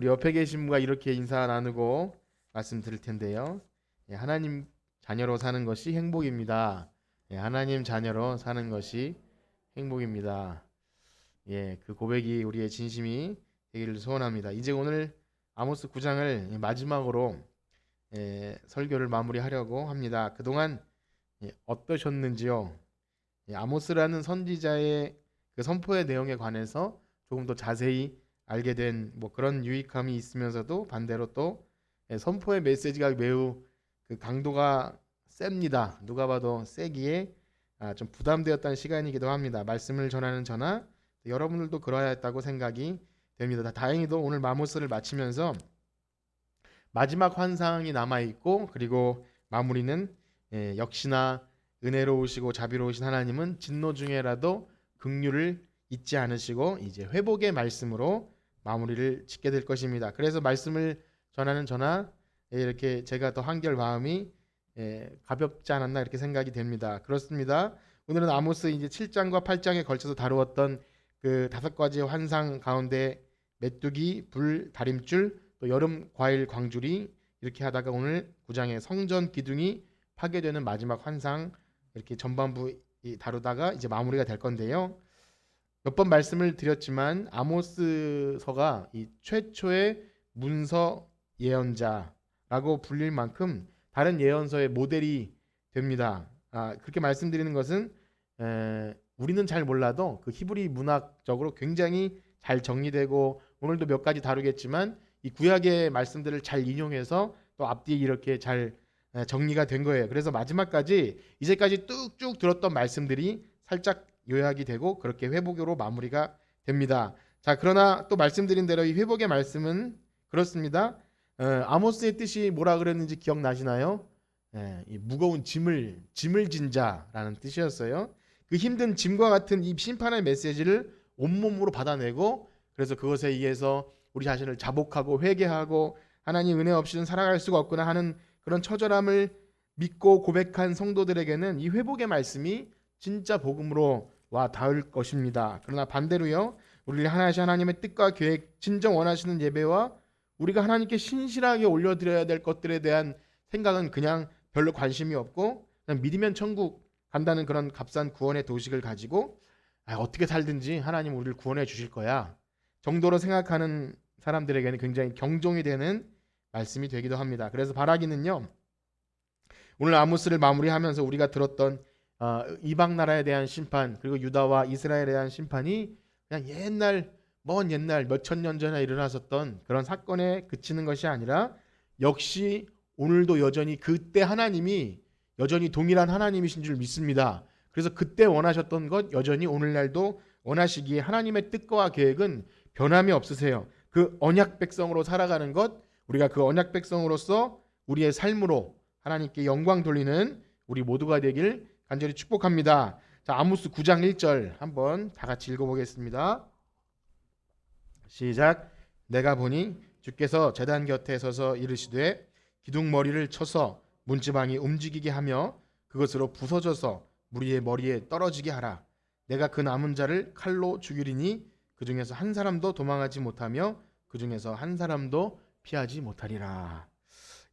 우리 옆에 계신 분과 이렇게 인사 나누고 말씀드릴 텐데요. 예, 하나님 자녀로 사는 것이 행복입니다. 예, 하나님 자녀로 사는 것이 행복입니다. 예, 그 고백이 우리의 진심이 되기를 소원합니다. 이제 오늘 아모스 9장을 마지막으로 설교를 마무리하려고 합니다. 그동안 어떠셨는지요? 아모스라는 선지자의 그 선포의 내용에 관해서 조금 더 자세히 알게 된 그런 유익함이 있으면서도 반대로 또 선포의 메시지가 매우 그 강도가 셉니다. 누가 봐도 세기에 좀 부담되었다는 시간이기도 합니다. 말씀을 전하는 저나 여러분들도 그러야 했다고 생각이 됩니다. 다행히도 오늘 마모스를 마치면서 마지막 환상이 남아 있고, 그리고 마무리는 역시나 은혜로우시고 자비로우신 하나님은 진노 중에라도 긍휼을 잊지 않으시고 이제 회복의 말씀으로 마무리를 짓게 될 것입니다. 그래서 말씀을 전하는 저나 이렇게 제가 더 한결 마음이 가볍지 않았나 이렇게 생각이 됩니다. 그렇습니다. 오늘은 아모스 이제 7장과 8장에 걸쳐서 다루었던 그 5가지 환상 가운데 메뚜기, 불, 다림줄, 또 여름 과일 광줄이 이렇게 하다가 오늘 9장의 성전 기둥이 파괴되는 마지막 환상 이렇게 전반부 다루다가 이제 마무리가 될 건데요. 몇 번 말씀을 드렸지만 아모스서가 이 최초의 문서 예언자라고 불릴 만큼 다른 예언서의 모델이 됩니다. 그렇게 말씀드리는 것은 우리는 잘 몰라도 그 히브리 문학적으로 굉장히 잘 정리되고 오늘도 몇 가지 다루겠지만 이 구약의 말씀들을 잘 인용해서 또 앞뒤에 이렇게 잘 정리가 된 거예요. 그래서 마지막까지 이제까지 뚝쭉 들었던 말씀들이 살짝 요약이 되고 그렇게 회복으로 마무리가 됩니다. 자, 그러나 또 말씀드린 대로 이 회복의 말씀은 그렇습니다. 아모스의 뜻이 뭐라 그랬는지 기억나시나요? 이 무거운 짐을 진 자라는 뜻이었어요. 그 힘든 짐과 같은 이 심판의 메시지를 온몸으로 받아내고 그래서 그것에 의해서 우리 자신을 자복하고 회개하고 하나님 은혜 없이는 살아갈 수가 없구나 하는 그런 처절함을 믿고 고백한 성도들에게는 이 회복의 말씀이 진짜 복음으로 와 닿을 것입니다. 그러나 반대로요, 우리 하나님의 뜻과 계획, 진정 원하시는 예배와 우리가 하나님께 신실하게 올려드려야 될 것들에 대한 생각은 그냥 별로 관심이 없고 그냥 믿으면 천국 간다는 그런 값싼 구원의 도식을 가지고 어떻게 살든지 하나님 우리를 구원해 주실 거야 정도로 생각하는 사람들에게는 굉장히 경종이 되는 말씀이 되기도 합니다. 그래서 바라기는요, 오늘 아모스를 마무리하면서 우리가 들었던 이방 나라에 대한 심판 그리고 유다와 이스라엘에 대한 심판이 그냥 먼 옛날 몇천 년 전에 일어났었던 그런 사건에 그치는 것이 아니라 역시 오늘도 여전히 그때 하나님이 여전히 동일한 하나님이신 줄 믿습니다. 그래서 그때 원하셨던 것 여전히 오늘날도 원하시기에 하나님의 뜻과 계획은 변함이 없으세요. 그 언약 백성으로 살아가는 것, 우리가 그 언약 백성으로서 우리의 삶으로 하나님께 영광 돌리는 우리 모두가 되길 간절히 축복합니다. 자, 아모스 9장 1절 한번 다 같이 읽어보겠습니다. 시작. 내가 보니 주께서 제단 곁에 서서 이르시되 기둥 머리를 쳐서 문지방이 움직이게 하며 그것으로 부서져서 무리의 머리에 떨어지게 하라. 내가 그 남은 자를 칼로 죽이리니 그 중에서 한 사람도 도망하지 못하며 그 중에서 한 사람도 피하지 못하리라.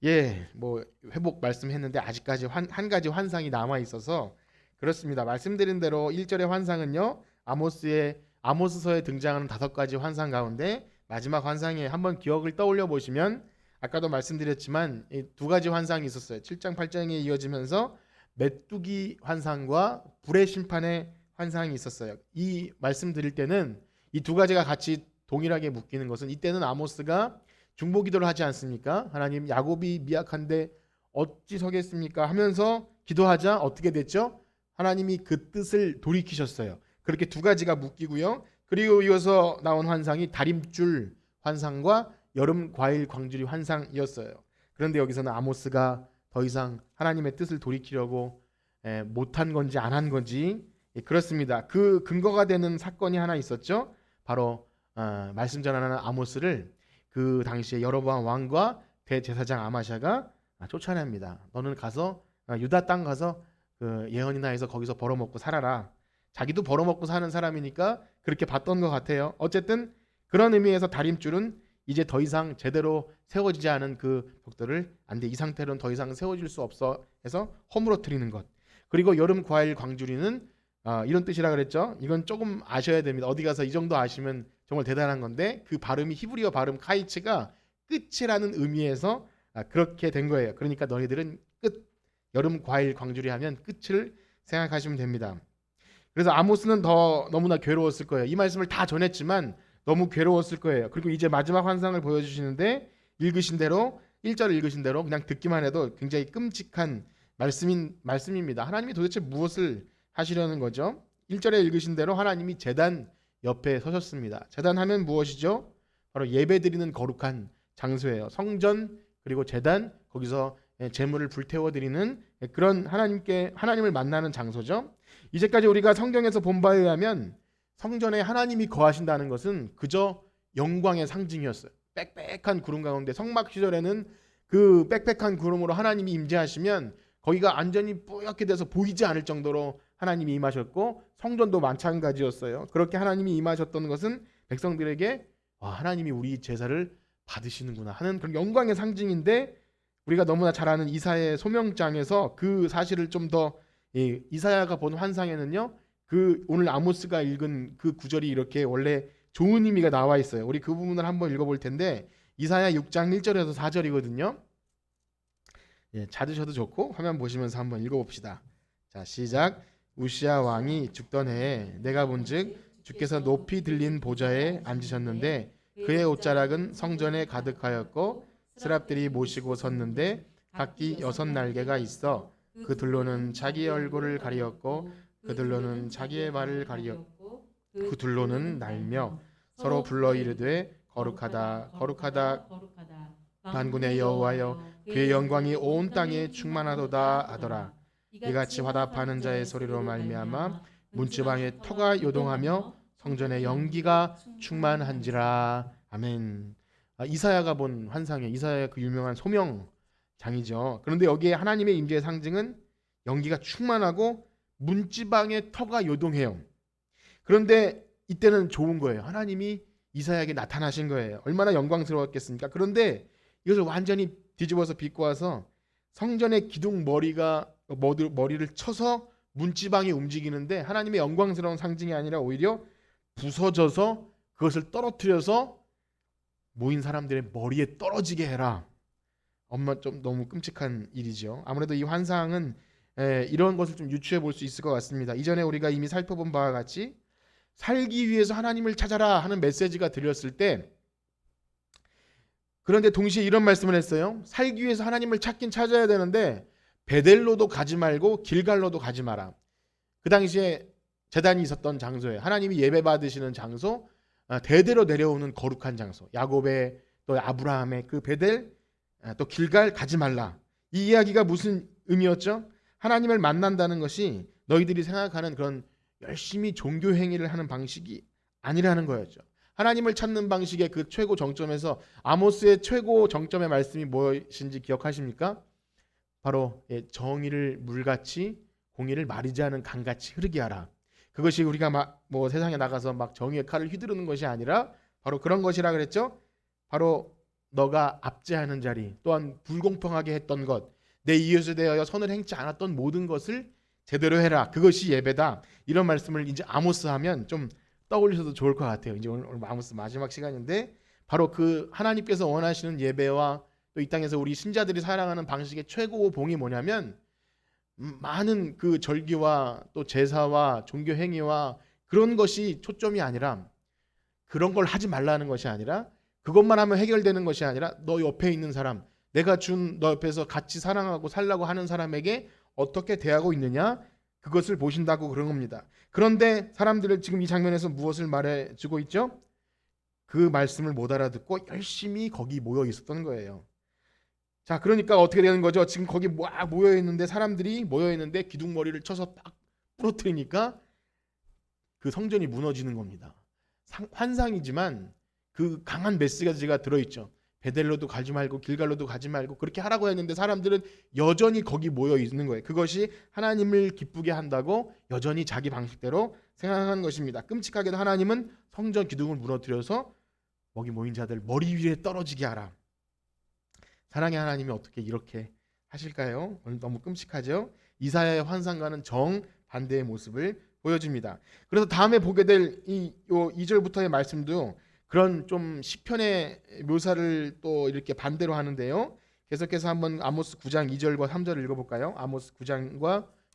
회복 말씀했는데 아직까지 한 가지 환상이 남아 있어서 그렇습니다. 말씀드린 대로 1절의 환상은요, 아모스서에 등장하는 5가지 환상 가운데 마지막 환상에 한번 기억을 떠올려 보시면 아까도 말씀드렸지만 이 2가지 환상이 있었어요. 7장 8장에 이어지면서 메뚜기 환상과 불의 심판의 환상이 있었어요. 이 말씀드릴 때는 이 2가지가 같이 동일하게 묶이는 것은 이때는 아모스가 중보기도를 하지 않습니까? 하나님, 야곱이 미약한데 어찌 서겠습니까? 하면서 기도하자 어떻게 됐죠? 하나님이 그 뜻을 돌이키셨어요. 그렇게 2가지가 묶이고요. 그리고 이어서 나온 환상이 다림줄 환상과 여름 과일 광주리 환상이었어요. 그런데 여기서는 아모스가 더 이상 하나님의 뜻을 돌이키려고 못한 건지 안 한 건지 그렇습니다. 그 근거가 되는 사건이 하나 있었죠. 바로 말씀 전하는 아모스를 그 당시에 여로보암 왕과 대제사장 아마샤가 쫓아냅니다. 너는 가서 유다 땅 가서 그 예언이나 해서 거기서 벌어먹고 살아라. 자기도 벌어먹고 사는 사람이니까 그렇게 봤던 것 같아요. 어쨌든 그런 의미에서 다림줄은 이제 더 이상 제대로 세워지지 않은 그 벽돌을 안 돼. 이 상태로는 더 이상 세워질 수 없어 해서 허물어뜨리는 것. 그리고 여름 과일 광주리는 이런 뜻이라 그랬죠. 이건 조금 아셔야 됩니다. 어디 가서 이 정도 아시면 정말 대단한 건데 그 발음이 히브리어 발음 카이츠가 끝이라는 의미에서 그렇게 된 거예요. 그러니까 너희들은 끝, 여름 과일 광주리 하면 끝을 생각하시면 됩니다. 그래서 아모스는 더 너무나 괴로웠을 거예요. 이 말씀을 다 전했지만 너무 괴로웠을 거예요. 그리고 이제 마지막 환상을 보여주시는데 읽으신 대로 1절 읽으신 대로 그냥 듣기만 해도 굉장히 끔찍한 말씀입니다. 하나님이 도대체 무엇을 하시려는 거죠? 1절에 읽으신 대로 하나님이 제단 옆에 서셨습니다. 제단 하면 무엇이죠? 바로 예배드리는 거룩한 장소예요. 성전 그리고 제단, 거기서 제물을 불태워 드리는 그런 하나님을 만나는 장소죠. 이제까지 우리가 성경에서 본 바에 의하면 성전에 하나님이 거하신다는 것은 그저 영광의 상징이었어요. 빽빽한 구름 가운데 성막 시절에는 그 빽빽한 구름으로 하나님이 임재하시면 거기가 완전히 뿌옇게 돼서 보이지 않을 정도로 하나님이 임하셨고 성전도 마찬가지였어요. 그렇게 하나님이 임하셨던 것은 백성들에게 하나님이 우리 제사를 받으시는구나 하는 그런 영광의 상징인데 우리가 너무나 잘 아는 이사야의 소명장에서 그 사실을 좀 더 이사야가 본 환상에는요. 그 오늘 아모스가 읽은 그 구절이 이렇게 원래 좋은 의미가 나와 있어요. 우리 그 부분을 한번 읽어볼 텐데 이사야 6장 1절에서 4절이거든요. 찾으셔도 좋고 화면 보시면서 한번 읽어봅시다. 자, 시작. 우시야 왕이 죽던 해에 내가 본즉 주께서 높이 들린 보좌에 앉으셨는데 그의 옷자락은 성전에 가득하였고 스랍들이 모시고 섰는데 각기 6날개가 있어 그들로는 자기의 얼굴을 가리었고 그들로는 자기의 발을 가리었고 그들로는 날며 서로 불러 이르되 거룩하다 거룩하다 만군의 여호와여 그의 영광이 온 땅에 충만하도다 하더라. 이같이 화답하는 자의 소리로 말미암아 문지방에 터가 요동하며 성전에 연기가 충만한지라. 아멘. 이사야가 본 환상이에요. 이사야의 그 유명한 소명장이죠. 그런데 여기에 하나님의 임재의 상징은 연기가 충만하고 문지방에 터가 요동해요. 그런데 이때는 좋은 거예요. 하나님이 이사야에게 나타나신 거예요. 얼마나 영광스러웠겠습니까? 그런데 이것을 완전히 뒤집어서 비꼬아서 성전의 기둥 머리를 쳐서 문지방이 움직이는데 하나님의 영광스러운 상징이 아니라 오히려 부서져서 그것을 떨어뜨려서 모인 사람들의 머리에 떨어지게 해라. 좀 너무 끔찍한 일이죠. 아무래도 이 환상은 이런 것을 좀 유추해 볼 수 있을 것 같습니다. 이전에 우리가 이미 살펴본 바와 같이 살기 위해서 하나님을 찾아라 하는 메시지가 들렸을 때 그런데 동시에 이런 말씀을 했어요. 살기 위해서 하나님을 찾긴 찾아야 되는데 베델로도 가지 말고 길갈로도 가지 마라. 그 당시에 제단이 있었던 장소에 하나님이 예배 받으시는 장소, 대대로 내려오는 거룩한 장소, 야곱의 또 아브라함의 그 베델, 또 길갈 가지 말라. 이 이야기가 무슨 의미였죠? 하나님을 만난다는 것이 너희들이 생각하는 그런 열심히 종교 행위를 하는 방식이 아니라는 거였죠. 하나님을 찾는 방식의 그 최고 정점에서 아모스의 최고 정점의 말씀이 무엇인지 기억하십니까? 바로 정의를 물같이 공의를 마르지 않은 강같이 흐르게 하라. 그것이 우리가 세상에 나가서 정의의 칼을 휘두르는 것이 아니라 바로 그런 것이라 그랬죠. 바로 너가 압제하는 자리, 또한 불공평하게 했던 것, 내 이웃에 대하여 선을 행치 않았던 모든 것을 제대로 해라. 그것이 예배다. 이런 말씀을 이제 아모스 하면 좀 떠올리셔도 좋을 것 같아요. 이제 오늘 아모스 마지막 시간인데 바로 그 하나님께서 원하시는 예배와 또 이 땅에서 우리 신자들이 살아가는 방식의 최고 봉이 뭐냐면 많은 그 절기와 또 제사와 종교 행위와 그런 것이 초점이 아니라 그런 걸 하지 말라는 것이 아니라 그것만 하면 해결되는 것이 아니라 너 옆에 있는 사람, 내가 준 너 옆에서 같이 사랑하고 살라고 하는 사람에게 어떻게 대하고 있느냐 그것을 보신다고 그런 겁니다. 그런데 사람들은 지금 이 장면에서 무엇을 말해주고 있죠? 그 말씀을 못 알아듣고 열심히 거기 모여 있었던 거예요. 자, 그러니까 어떻게 되는 거죠? 지금 거기 사람들이 모여 있는데 기둥머리를 쳐서 딱 부러뜨리니까 그 성전이 무너지는 겁니다. 환상이지만 그 강한 메시지가 들어있죠. 베델로도 가지 말고 길갈로도 가지 말고 그렇게 하라고 했는데 사람들은 여전히 거기 모여 있는 거예요. 그것이 하나님을 기쁘게 한다고 여전히 자기 방식대로 생각하는 것입니다. 끔찍하게도 하나님은 성전 기둥을 무너뜨려서 먹이 모인 자들 머리 위에 떨어지게 하라. 사랑의 하나님이 어떻게 이렇게 하실까요? 너무 끔찍하죠? 이사야의 환상과는 정반대의 모습을 보여줍니다. 그래서 다음에 보게 될 이 2절부터의 말씀도 그런 좀 시편의 묘사를 또 이렇게 반대로 하는데요. 계속해서 한번 아모스 9장 2절과 3절을 읽어볼까요? 아모스 9장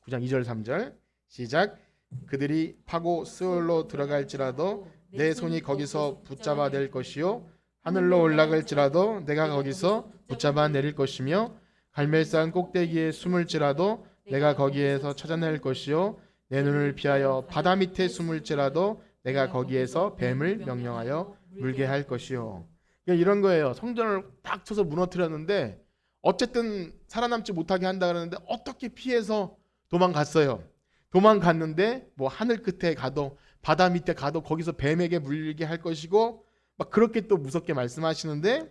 2절 3절 시작. 그들이 파고 스올로 들어갈지라도 내 손이 거기서 붙잡아 낼 것이요 하늘로 올라갈지라도 내가 거기서 붙잡아 내릴 것이며 갈멜산 꼭대기에 숨을지라도 내가 거기에서 찾아낼 것이요 내 눈을 피하여 바다 밑에 숨을지라도 내가 거기에서 뱀을 명령하여 물게 할 것이요. 그러니까 이런 거예요. 성전을 딱 쳐서 무너뜨렸는데 어쨌든 살아남지 못하게 한다 그러는데 어떻게 피해서 도망갔어요. 도망갔는데 뭐 하늘 끝에 가도 바다 밑에 가도 거기서 뱀에게 물리게 할 것이고 막 그렇게 또 무섭게 말씀하시는데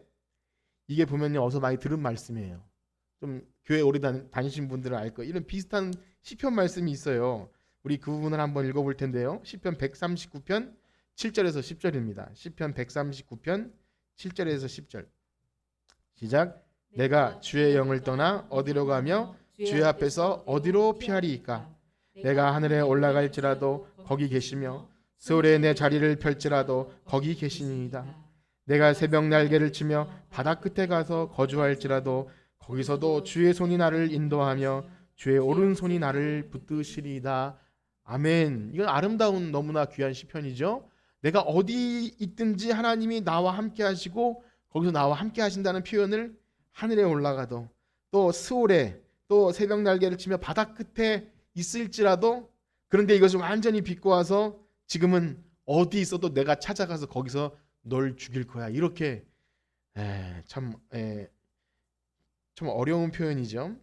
이게 보면요 어서 많이 들은 말씀이에요. 좀 교회 오래 다니신 분들은 알 거예요. 이런 비슷한 시편 말씀이 있어요. 우리 그 부분을 한번 읽어볼 텐데요. 시편 139편 7절에서 10절입니다. 시편 139편 7절에서 10절 시작. 내가 주의 영을 떠나 어디로 가며 주의 앞에서 어디로 피하리이까. 내가 하늘에 올라갈지라도 거기 계시며 스올에 내 자리를 펼지라도 거기 계시니이다. 내가 새벽 날개를 치며 바다 끝에 가서 거주할지라도 거기서도 주의 손이 나를 인도하며 주의 오른손이 나를 붙드시리이다. 아멘. 이건 아름다운 너무나 귀한 시편이죠. 내가 어디 있든지 하나님이 나와 함께 하시고 거기서 나와 함께 하신다는 표현을 하늘에 올라가도 또 스올에 또 새벽 날개를 치며 바다 끝에 있을지라도 그런데 이것을 완전히 비꼬아서 지금은 어디 있어도 내가 찾아가서 거기서 널 죽일 거야. 이렇게 참 어려운 표현이죠.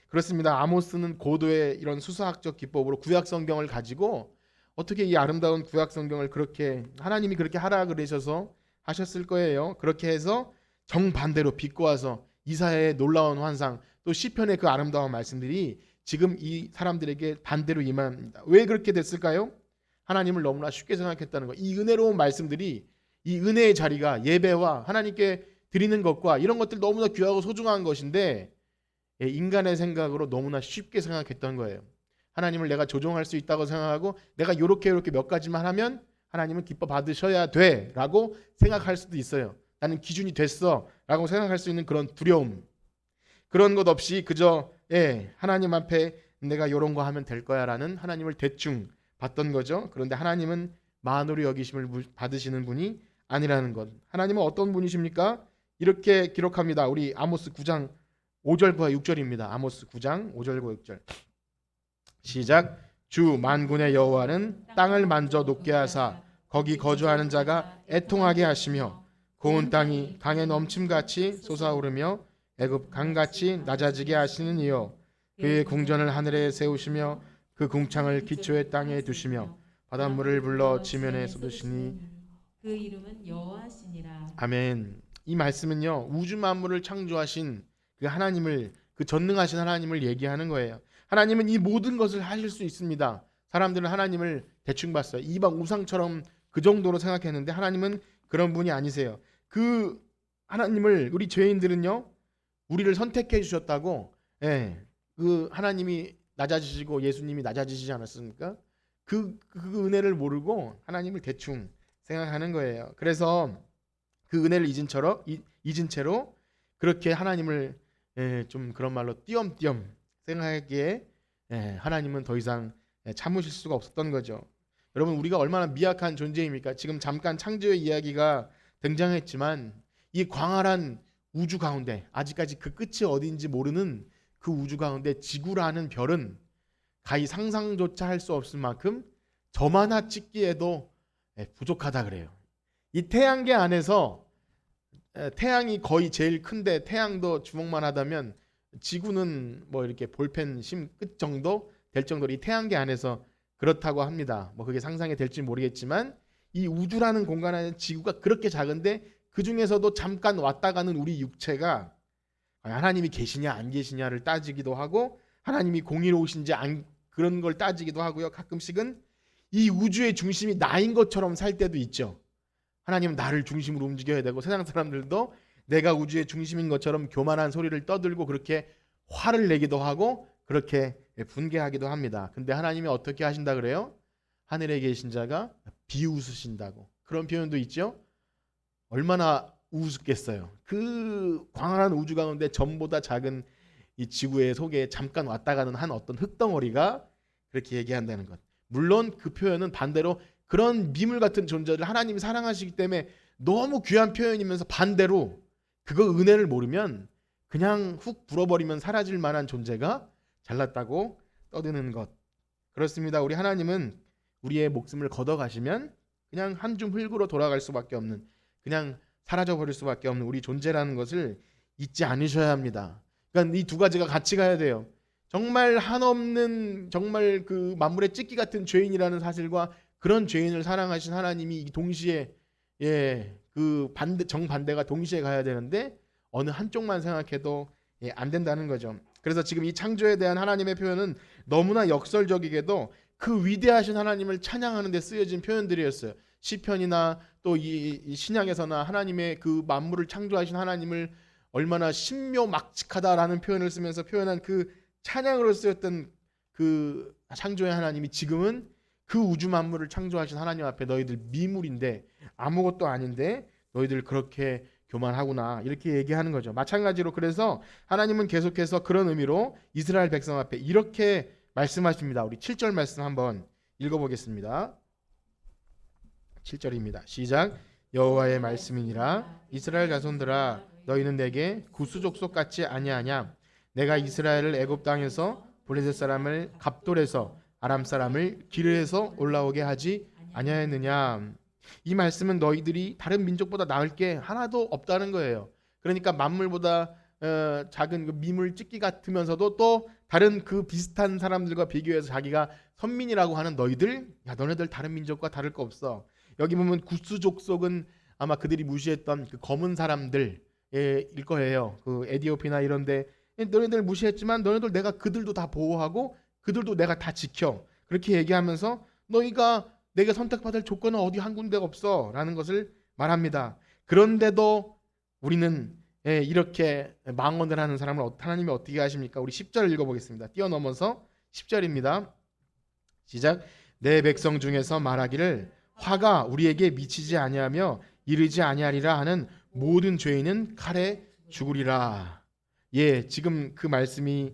그렇습니다. 아모스는 고도의 이런 수사학적 기법으로 구약 성경을 가지고 어떻게 이 아름다운 구약 성경을 그렇게 하나님이 그렇게 하라 그러셔서 하셨을 거예요. 그렇게 해서 정반대로 비꼬아서 이사야의 놀라운 환상 또 시편의 그 아름다운 말씀들이 지금 이 사람들에게 반대로 임합니다. 왜 그렇게 됐을까요? 하나님을 너무나 쉽게 생각했다는 거. 이 은혜로운 말씀들이 이 은혜의 자리가 예배와 하나님께 드리는 것과 이런 것들 너무나 귀하고 소중한 것인데 인간의 생각으로 너무나 쉽게 생각했던 거예요. 하나님을 내가 조종할 수 있다고 생각하고 내가 이렇게 몇 가지만 하면 하나님은 기뻐 받으셔야 돼라고 생각할 수도 있어요. 나는 기준이 됐어라고 생각할 수 있는 그런 두려움. 그런 것 없이 그저 하나님 앞에 내가 이런 거 하면 될 거야라는 하나님을 대충 봤던 거죠. 그런데 하나님은 만으로 여기심을 받으시는 분이 아니라는 것. 하나님은 어떤 분이십니까? 이렇게 기록합니다. 우리 아모스 9장 5절과 6절입니다. 아모스 9장 5절과 6절 시작. 주 만군의 여호와는 땅을 만져 높게 하사 거기 거주하는 자가 애통하게 하시며 고운 땅이 강에 넘침같이 솟아오르며 애굽 강같이 낮아지게 하시는 이여. 그의 궁전을 하늘에 세우시며 그 궁창을 기초의 땅에 두시며 바닷물을 불러 지면에 쏟으시니 그 이름은 여호와시니라. 아멘. 이 말씀은요 우주 만물을 창조하신 그 하나님을 그 전능하신 하나님을 얘기하는 거예요. 하나님은 이 모든 것을 하실 수 있습니다. 사람들은 하나님을 대충 봤어요. 이방 우상처럼 그 정도로 생각했는데 하나님은 그런 분이 아니세요. 그 하나님을 우리 죄인들은요 우리를 선택해 주셨다고 그 하나님이 낮아지시고 예수님이 낮아지시지 않았습니까? 그 은혜를 모르고 하나님을 대충 생각하는 거예요. 그래서 그 은혜를 잊은 채로 그렇게 하나님을 좀 그런 말로 띄엄띄엄 생각하기에 하나님은 더 이상 참으실 수가 없었던 거죠. 여러분 우리가 얼마나 미약한 존재입니까? 지금 잠깐 창조의 이야기가 등장했지만 이 광활한 우주 가운데 아직까지 그 끝이 어디인지 모르는 그 우주 가운데 지구라는 별은 가히 상상조차 할 수 없을 만큼 점 하나 찍기에도 부족하다 그래요. 이 태양계 안에서 태양이 거의 제일 큰데 태양도 주먹만 하다면 지구는 뭐 이렇게 볼펜 심 끝 정도 될 정도로 이 태양계 안에서 그렇다고 합니다. 뭐 그게 상상이 될지 모르겠지만 이 우주라는 공간 안에 지구가 그렇게 작은데 그 중에서도 잠깐 왔다 가는 우리 육체가 하나님이 계시냐 안 계시냐를 따지기도 하고 하나님이 공의로우신지 안 그런 걸 따지기도 하고요. 가끔씩은 이 우주의 중심이 나인 것처럼 살 때도 있죠. 하나님은 나를 중심으로 움직여야 되고 세상 사람들도 내가 우주의 중심인 것처럼 교만한 소리를 떠들고 그렇게 화를 내기도 하고 그렇게 분개하기도 합니다. 근데 하나님이 어떻게 하신다 그래요? 하늘에 계신 자가 비웃으신다고. 그런 표현도 있죠. 얼마나 우습겠어요. 그 광활한 우주 가운데 전보다 작은 이 지구의 속에 잠깐 왔다 가는 한 어떤 흙덩어리가 그렇게 얘기한다는 것. 물론 그 표현은 반대로 그런 미물 같은 존재를 하나님이 사랑하시기 때문에 너무 귀한 표현이면서 반대로 그거 은혜를 모르면 그냥 훅 불어버리면 사라질 만한 존재가 잘났다고 떠드는 것. 그렇습니다. 우리 하나님은 우리의 목숨을 걷어가시면 그냥 한 줌 흙으로 돌아갈 수밖에 없는, 그냥 사라져 버릴 수밖에 없는 우리 존재라는 것을 잊지 않으셔야 합니다. 그러니까 이 두 가지가 같이 가야 돼요. 정말 한없는 정말 그 만물의 찢기 같은 죄인이라는 사실과 그런 죄인을 사랑하신 하나님이 동시에 그 반대 정반대가 동시에 가야 되는데 어느 한쪽만 생각해도 안 된다는 거죠. 그래서 지금 이 창조에 대한 하나님의 표현은 너무나 역설적이게도 그 위대하신 하나님을 찬양하는 데 쓰여진 표현들이었어요. 시편이나 또 이 신약에서나 하나님의 그 만물을 창조하신 하나님을 얼마나 신묘막측하다라는 표현을 쓰면서 표현한 그 찬양으로 쓰였던 그 창조의 하나님이 지금은 그 우주 만물을 창조하신 하나님 앞에 너희들 미물인데 아무것도 아닌데 너희들 그렇게 교만하구나 이렇게 얘기하는 거죠. 마찬가지로 그래서 하나님은 계속해서 그런 의미로 이스라엘 백성 앞에 이렇게 말씀하십니다. 우리 7절 말씀 한번 읽어보겠습니다. 7절입니다. 시작. 여호와의 말씀이니라 이스라엘 자손들아 너희는 내게 구수족속 같지 아니하냐. 내가 이스라엘을 애굽 땅에서 블레셋 사람을 갑돌에서 아람 사람을 기르에서 올라오게 하지 아니하였느냐. 이 말씀은 너희들이 다른 민족보다 나을 게 하나도 없다는 거예요. 그러니까 만물보다 작은 그 미물 찍기 같으면서도 또 다른 그 비슷한 사람들과 비교해서 자기가 선민이라고 하는 너희들, 야 너네들 다른 민족과 다를 거 없어. 여기 보면 구스족속은 아마 그들이 무시했던 그 검은 사람들일 거예요. 그 에디오피나 이런데 너네들 무시했지만 너네들 내가 그들도 다 보호하고 그들도 내가 다 지켜. 그렇게 얘기하면서 너희가 내게 선택받을 조건은 어디 한 군데가 없어라는 것을 말합니다. 그런데도 우리는 이렇게 망언을 하는 사람을 하나님이 어떻게 하십니까? 우리 10절 읽어보겠습니다. 뛰어넘어서 10절입니다. 시작. 내 백성 중에서 말하기를 화가 우리에게 미치지 아니하며 이르지 아니하리라 하는 모든 죄인은 칼에 죽으리라. 지금 그 말씀이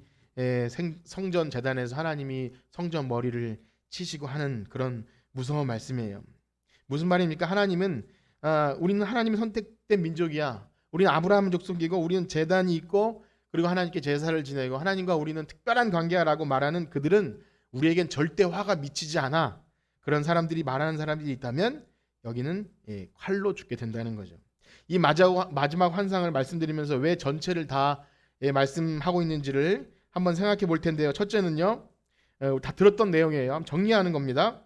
성전 제단에서 하나님이 성전 머리를 치시고 하는 그런 무서운 말씀이에요. 무슨 말입니까? 하나님은 우리는 하나님의 선택된 민족이야. 우리는 아브라함 족속이고 우리는 제단이 있고 그리고 하나님께 제사를 지내고 하나님과 우리는 특별한 관계라고 말하는 그들은 우리에겐 절대 화가 미치지 않아. 그런 사람들이 말하는 사람들이 있다면 여기는 칼로 죽게 된다는 거죠. 이 마지막 환상을 말씀드리면서 왜 전체를 다 말씀하고 있는지를 한번 생각해 볼 텐데요. 첫째는요. 다 들었던 내용이에요. 한번 정리하는 겁니다.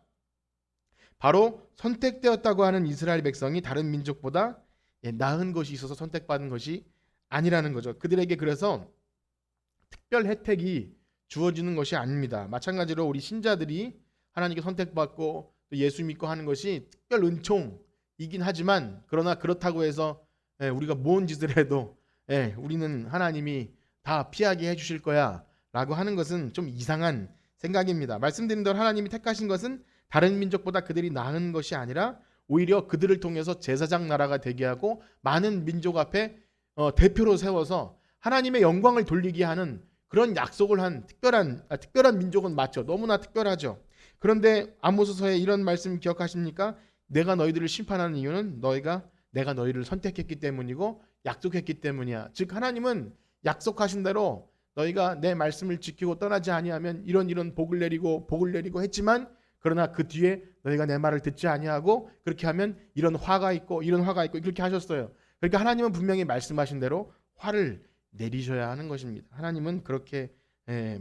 바로 선택되었다고 하는 이스라엘 백성이 다른 민족보다 나은 것이 있어서 선택받은 것이 아니라는 거죠. 그들에게 그래서 특별 혜택이 주어지는 것이 아닙니다. 마찬가지로 우리 신자들이 하나님께 선택받고 또 예수 믿고 하는 것이 특별 은총이긴 하지만 그러나 그렇다고 해서 우리가 뭔 짓을 해도 우리는 하나님이 다 피하게 해주실 거야 라고 하는 것은 좀 이상한 생각입니다. 말씀드린 대로 하나님이 택하신 것은 다른 민족보다 그들이 나은 것이 아니라 오히려 그들을 통해서 제사장 나라가 되게 하고 많은 민족 앞에 대표로 세워서 하나님의 영광을 돌리게 하는 그런 약속을 한 특별한 민족은 맞죠. 너무나 특별하죠. 그런데 아모스서에 이런 말씀 기억하십니까? 내가 너희들을 심판하는 이유는 내가 너희를 선택했기 때문이고 약속했기 때문이야. 즉 하나님은 약속하신 대로 너희가 내 말씀을 지키고 떠나지 아니하면 이런 복을 내리고 했지만 그러나 그 뒤에 너희가 내 말을 듣지 아니하고 그렇게 하면 이런 화가 있고 그렇게 하셨어요. 그러니까 하나님은 분명히 말씀하신 대로 화를 내리셔야 하는 것입니다. 하나님은 그렇게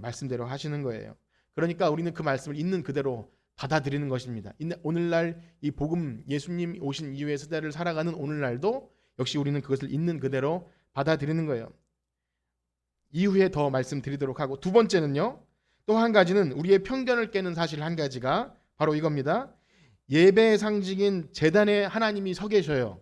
말씀대로 하시는 거예요. 그러니까 우리는 그 말씀을 있는 그대로 받아들이는 것입니다. 오늘날 이 복음 예수님 오신 이후의 시대를 살아가는 오늘날도 역시 우리는 그것을 있는 그대로 받아들이는 거예요. 이후에 더 말씀드리도록 하고 두 번째는요. 또 한 가지는 우리의 편견을 깨는 사실 한 가지가 바로 이겁니다. 예배의 상징인 제단에 하나님이 서 계셔요.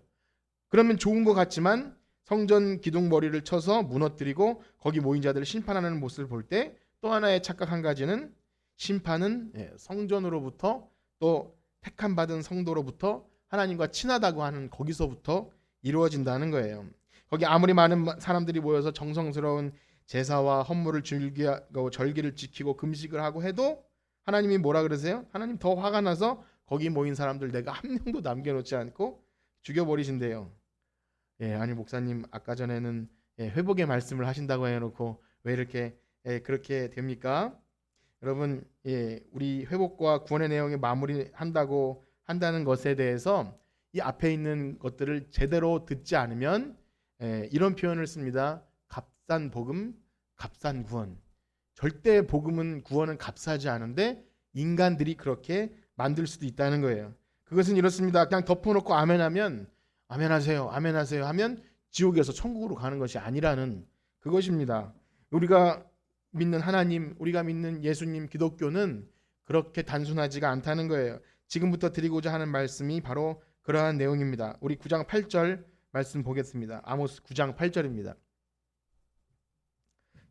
그러면 좋은 것 같지만 성전 기둥 머리를 쳐서 무너뜨리고 거기 모인 자들을 심판하는 모습을 볼 때 또 하나의 착각 한 가지는 심판은 성전으로부터 또 택함 받은 성도로부터 하나님과 친하다고 하는 거기서부터 이루어진다는 거예요. 거기 아무리 많은 사람들이 모여서 정성스러운 제사와 헌물을 즐기고 절기를 지키고 금식을 하고 해도 하나님이 뭐라 그러세요? 하나님 더 화가 나서 거기 모인 사람들 내가 한 명도 남겨놓지 않고 죽여버리신대요. 아니 목사님 아까 전에는 회복의 말씀을 하신다고 해놓고 왜 이렇게 그렇게 됩니까? 여러분, 우리 회복과 구원의 내용에 마무리한다고 한다는 것에 대해서 이 앞에 있는 것들을 제대로 듣지 않으면 이런 표현을 씁니다. 값싼 복음, 값싼 구원. 절대 복음은 구원은 값싸지 않은데 인간들이 그렇게 만들 수도 있다는 거예요. 그것은 이렇습니다. 그냥 덮어놓고 아멘하면 아멘하세요, 아멘하세요 하면 지옥에서 천국으로 가는 것이 아니라는 그것입니다. 우리가 믿는 하나님, 우리가 믿는 예수님, 기독교는 그렇게 단순하지가 않다는 거예요. 지금부터 드리고자 하는 말씀이 바로 그러한 내용입니다. 우리 9장 8절 말씀 보겠습니다. 아모스 9장 8절입니다.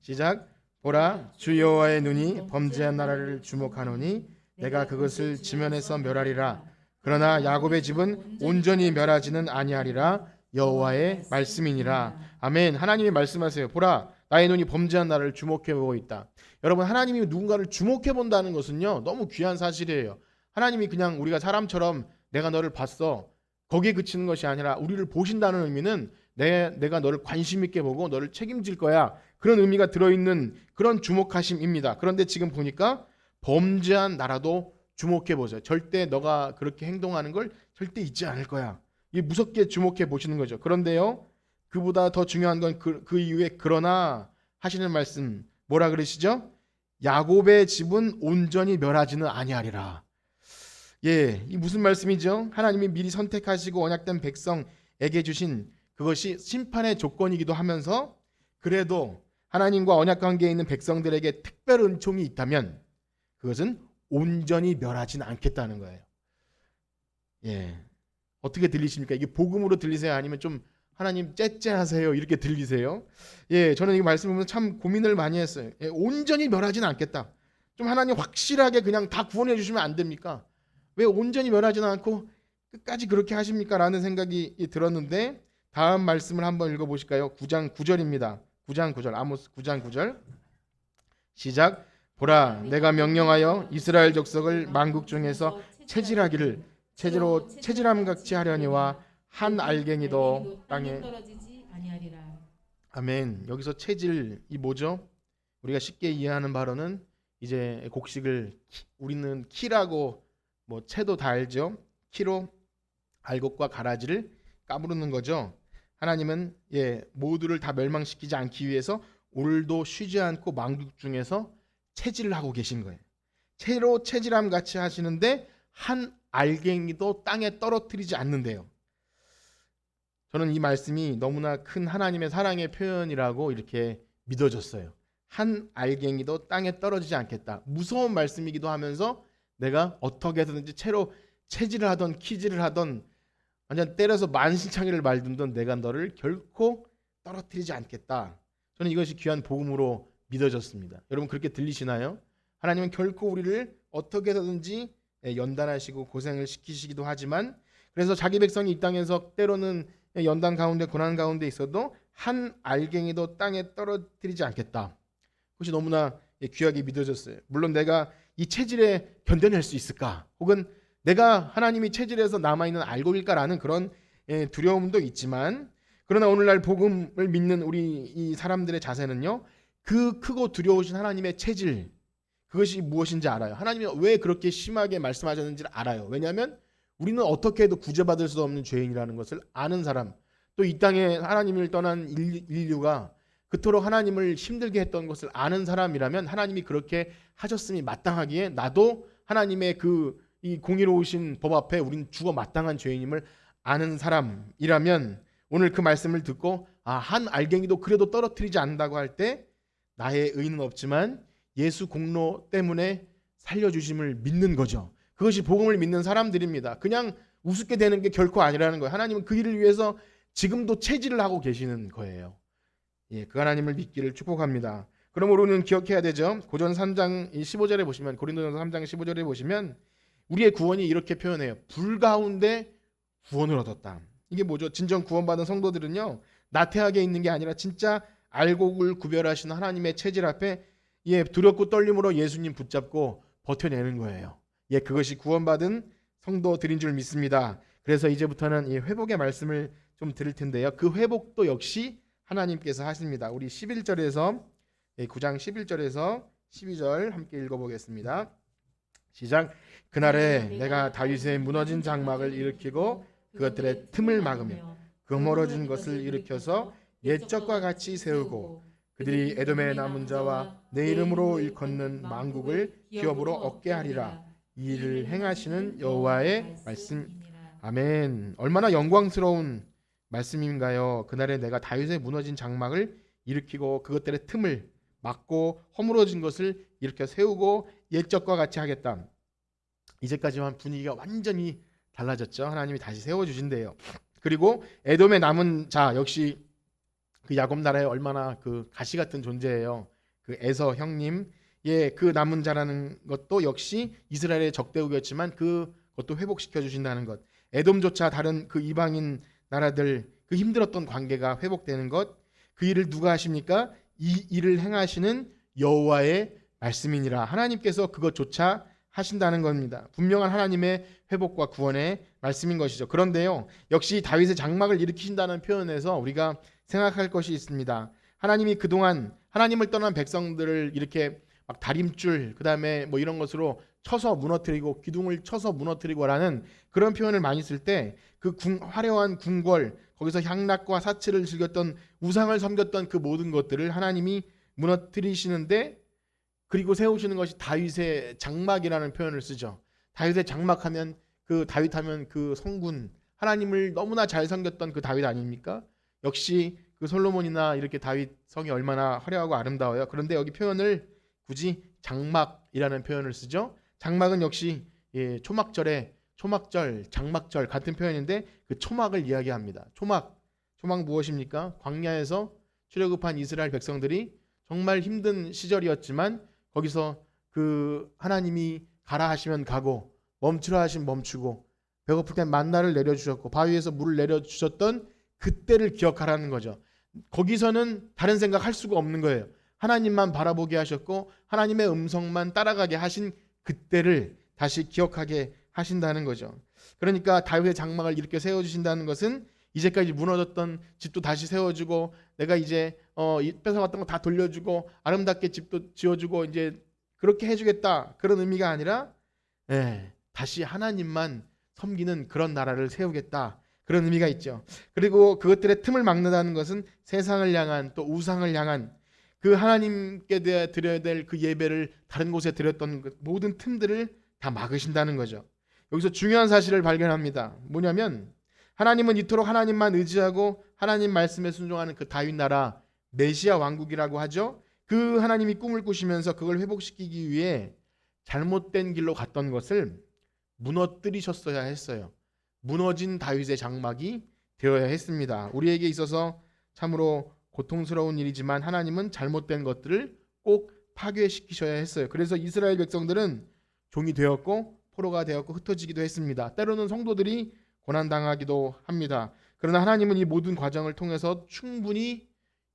시작. 보라, 주 여호와의 눈이 범죄한 나라를 주목하노니 내가 그것을 지면에서 멸하리라. 그러나 야곱의 집은 온전히 멸하지는 아니하리라. 여호와의 말씀이니라. 아멘. 하나님이 말씀하세요. 보라, 나의 눈이 범죄한 나라를 주목해 보고 있다. 여러분, 하나님이 누군가를 주목해 본다는 것은요 너무 귀한 사실이에요. 하나님이 그냥 우리가 사람처럼 내가 너를 봤어 거기에 그치는 것이 아니라 우리를 보신다는 의미는 내가 너를 관심 있게 보고 너를 책임질 거야, 그런 의미가 들어있는 그런 주목하심입니다. 그런데 지금 보니까 범죄한 나라도 주목해 보세요. 절대 너가 그렇게 행동하는 걸 절대 잊지 않을 거야. 이게 무섭게 주목해 보시는 거죠. 그런데요, 그보다 더 중요한 건 그 이후에 그러나 하시는 말씀 뭐라 그러시죠? 야곱의 집은 온전히 멸하지는 아니하리라. 이 무슨 말씀이죠? 하나님이 미리 선택하시고 언약된 백성에게 주신 그것이 심판의 조건이기도 하면서 그래도 하나님과 언약 관계에 있는 백성들에게 특별 은총이 있다면 그것은 온전히 멸하지는 않겠다는 거예요. 어떻게 들리십니까? 이게 복음으로 들리세요? 아니면 좀 하나님 째째하세요 이렇게 들리세요? 저는 이 말씀 보면서 참 고민을 많이 했어요. 온전히 멸하지는 않겠다. 좀 하나님 확실하게 그냥 다 구원해 주시면 안 됩니까? 왜 온전히 멸하지는 않고 끝까지 그렇게 하십니까? 라는 생각이 들었는데 다음 말씀을 한번 읽어보실까요? 9장 9절입니다. 9장 9절 아모스 9장 9절 시작. 보라, 내가 명령하여 이스라엘 족속을 만국 중에서 체질하기를 체질로 체질함 같이 하려니와 한 알갱이도 땅에 떨어지지 아니하리라. 아멘. 여기서 체질 이 뭐죠? 우리가 쉽게 이해하는 바로는 이제 곡식을 우리는 키라고 뭐 채도 다 알죠. 키로 알곡과 가라지를 까부르는 거죠. 하나님은 모두를 다 멸망시키지 않기 위해서 오늘도 쉬지 않고 만국 중에서 체질을 하고 계신 거예요. 채로 체질함 같이 하시는데 한 알갱이도 땅에 떨어뜨리지 않는데요. 저는 이 말씀이 너무나 큰 하나님의 사랑의 표현이라고 이렇게 믿어졌어요. 한 알갱이도 땅에 떨어지지 않겠다. 무서운 말씀이기도 하면서 내가 어떻게 해서든지 채로 체질을 하던 키질을 하던 완전 때려서 만신창이를 말든던 내가 너를 결코 떨어뜨리지 않겠다. 저는 이것이 귀한 복음으로 믿어졌습니다. 여러분 그렇게 들리시나요? 하나님은 결코 우리를 어떻게 해서든지 연단하시고 고생을 시키시기도 하지만 그래서 자기 백성이 이 땅에서 때로는 연단 가운데 고난 가운데 있어도 한 알갱이도 땅에 떨어뜨리지 않겠다. 그것이 너무나 귀하게 믿어졌어요. 물론 내가 이 체질에 견뎌낼 수 있을까? 혹은 내가 하나님이 체질에서 남아있는 알곡일까라는 그런 두려움도 있지만 그러나 오늘날 복음을 믿는 우리 이 사람들의 자세는요. 그 크고 두려우신 하나님의 체질 그것이 무엇인지 알아요. 하나님이 왜 그렇게 심하게 말씀하셨는지를 알아요. 왜냐하면 우리는 어떻게 해도 구제받을 수 없는 죄인이라는 것을 아는 사람, 또 이 땅에 하나님을 떠난 인류가 그토록 하나님을 힘들게 했던 것을 아는 사람이라면 하나님이 그렇게 하셨음이 마땅하기에 나도 하나님의 이 공의로우신 법 앞에 우린 죽어 마땅한 죄인임을 아는 사람이라면 오늘 그 말씀을 듣고 한 알갱이도 그래도 떨어뜨리지 않는다고 할 때 나의 의는 없지만 예수 공로 때문에 살려주심을 믿는 거죠. 그것이 복음을 믿는 사람들입니다. 그냥 우습게 되는 게 결코 아니라는 거예요. 하나님은 그 일을 위해서 지금도 체질을 하고 계시는 거예요. 예, 그 하나님을 믿기를 축복합니다. 그러므로 우리는 기억해야 되죠. 고전 3장 15절에 보시면, 고린도전서 3장 15절에 보시면 우리의 구원이 이렇게 표현해요. 불 가운데 구원을 얻었다. 이게 뭐죠? 진정 구원받은 성도들은요, 나태하게 있는 게 아니라 진짜 알곡을 구별하시는 하나님의 체질 앞에 두렵고 떨림으로 예수님 붙잡고 버텨내는 거예요. 그것이 구원받은 성도들인 줄 믿습니다. 그래서 이제부터는 이 회복의 말씀을 좀 드릴 텐데요. 그 회복도 역시 하나님께서 하십니다. 우리 11절에서 9장 11절에서 12절 함께 읽어보겠습니다. 시작. 그날에 내가 다윗의 무너진 장막을 일으키고 그것들의 틈을 막으며 그물어진 것을 일으켜서 옛적과 같이 세우고 그들이 에돔의 남은 자와 내 이름으로 일컫는 만국을 기업으로 얻게 하리라. 이 일을 행하시는 여호와의 말씀. 아멘. 얼마나 영광스러운 말씀인가요? 그날에 내가 다윗의 무너진 장막을 일으키고 그것들의 틈을 막고 허물어진 것을 일으켜 세우고 옛적과 같이 하겠다. 이제까지만 분위기가 완전히 달라졌죠. 하나님이 다시 세워주신대요. 그리고 에돔의 남은 자 역시 그 야곱 나라에 얼마나 그 가시 같은 존재예요. 그 에서 형님, 그 남은 자라는 것도 역시 이스라엘의 적대국이었지만 그것도 회복시켜 주신다는 것. 에돔조차 다른 그 이방인 나라들 그 힘들었던 관계가 회복되는 것. 그 일을 누가 하십니까? 이 일을 행하시는 여호와의 말씀이니라. 하나님께서 그것조차 하신다는 겁니다. 분명한 하나님의 회복과 구원의 말씀인 것이죠. 그런데요, 역시 다윗의 장막을 일으키신다는 표현에서 우리가 생각할 것이 있습니다. 하나님이 그동안 하나님을 떠난 백성들을 이렇게 막 다림줄, 그다음에 뭐 이런 것으로 쳐서 무너뜨리고 기둥을 쳐서 무너뜨리고라는 그런 표현을 많이 쓸 때 그 화려한 궁궐, 거기서 향락과 사치를 즐겼던 우상을 섬겼던 그 모든 것들을 하나님이 무너뜨리시는데, 그리고 세우시는 것이 다윗의 장막이라는 표현을 쓰죠. 다윗의 장막하면 그 다윗하면 그 성군, 하나님을 너무나 잘 섬겼던 그 다윗 아닙니까? 역시 그 솔로몬이나 이렇게 다윗 성이 얼마나 화려하고 아름다워요. 그런데 여기 표현을 굳이 장막이라는 표현을 쓰죠. 장막은 역시 초막절, 장막절 같은 표현인데 그 초막을 이야기합니다. 초막 무엇입니까? 광야에서 출애굽한 이스라엘 백성들이 정말 힘든 시절이었지만 거기서 그 하나님이 가라 하시면 가고 멈추라 하시면 멈추고 배고플 때 만나를 내려주셨고 바위에서 물을 내려주셨던 그때를 기억하라는 거죠. 거기서는 다른 생각 할 수가 없는 거예요. 하나님만 바라보게 하셨고 하나님의 음성만 따라가게 하신 그때를 다시 기억하게 하신다는 거죠. 그러니까 다윗의 장막을 이렇게 세워주신다는 것은 이제까지 무너졌던 집도 다시 세워주고 내가 이제 뺏어갔던 거 다 돌려주고 아름답게 집도 지어주고 이제 그렇게 해주겠다, 그런 의미가 아니라 다시 하나님만 섬기는 그런 나라를 세우겠다, 그런 의미가 있죠. 그리고 그것들의 틈을 막는다는 것은 세상을 향한 또 우상을 향한 그 하나님께 드려야 될 그 예배를 다른 곳에 드렸던 그 모든 틈들을 다 막으신다는 거죠. 여기서 중요한 사실을 발견합니다. 뭐냐면 하나님은 이토록 하나님만 의지하고 하나님 말씀에 순종하는 그 다윗 나라, 메시아 왕국이라고 하죠. 그 하나님이 꿈을 꾸시면서 그걸 회복시키기 위해 잘못된 길로 갔던 것을 무너뜨리셨어야 했어요. 무너진 다윗의 장막이 되어야 했습니다. 우리에게 있어서 참으로 고통스러운 일이지만 하나님은 잘못된 것들을 꼭 파괴시키셔야 했어요. 그래서 이스라엘 백성들은 종이 되었고 포로가 되었고 흩어지기도 했습니다. 때로는 성도들이 고난당하기도 합니다. 그러나 하나님은 이 모든 과정을 통해서 충분히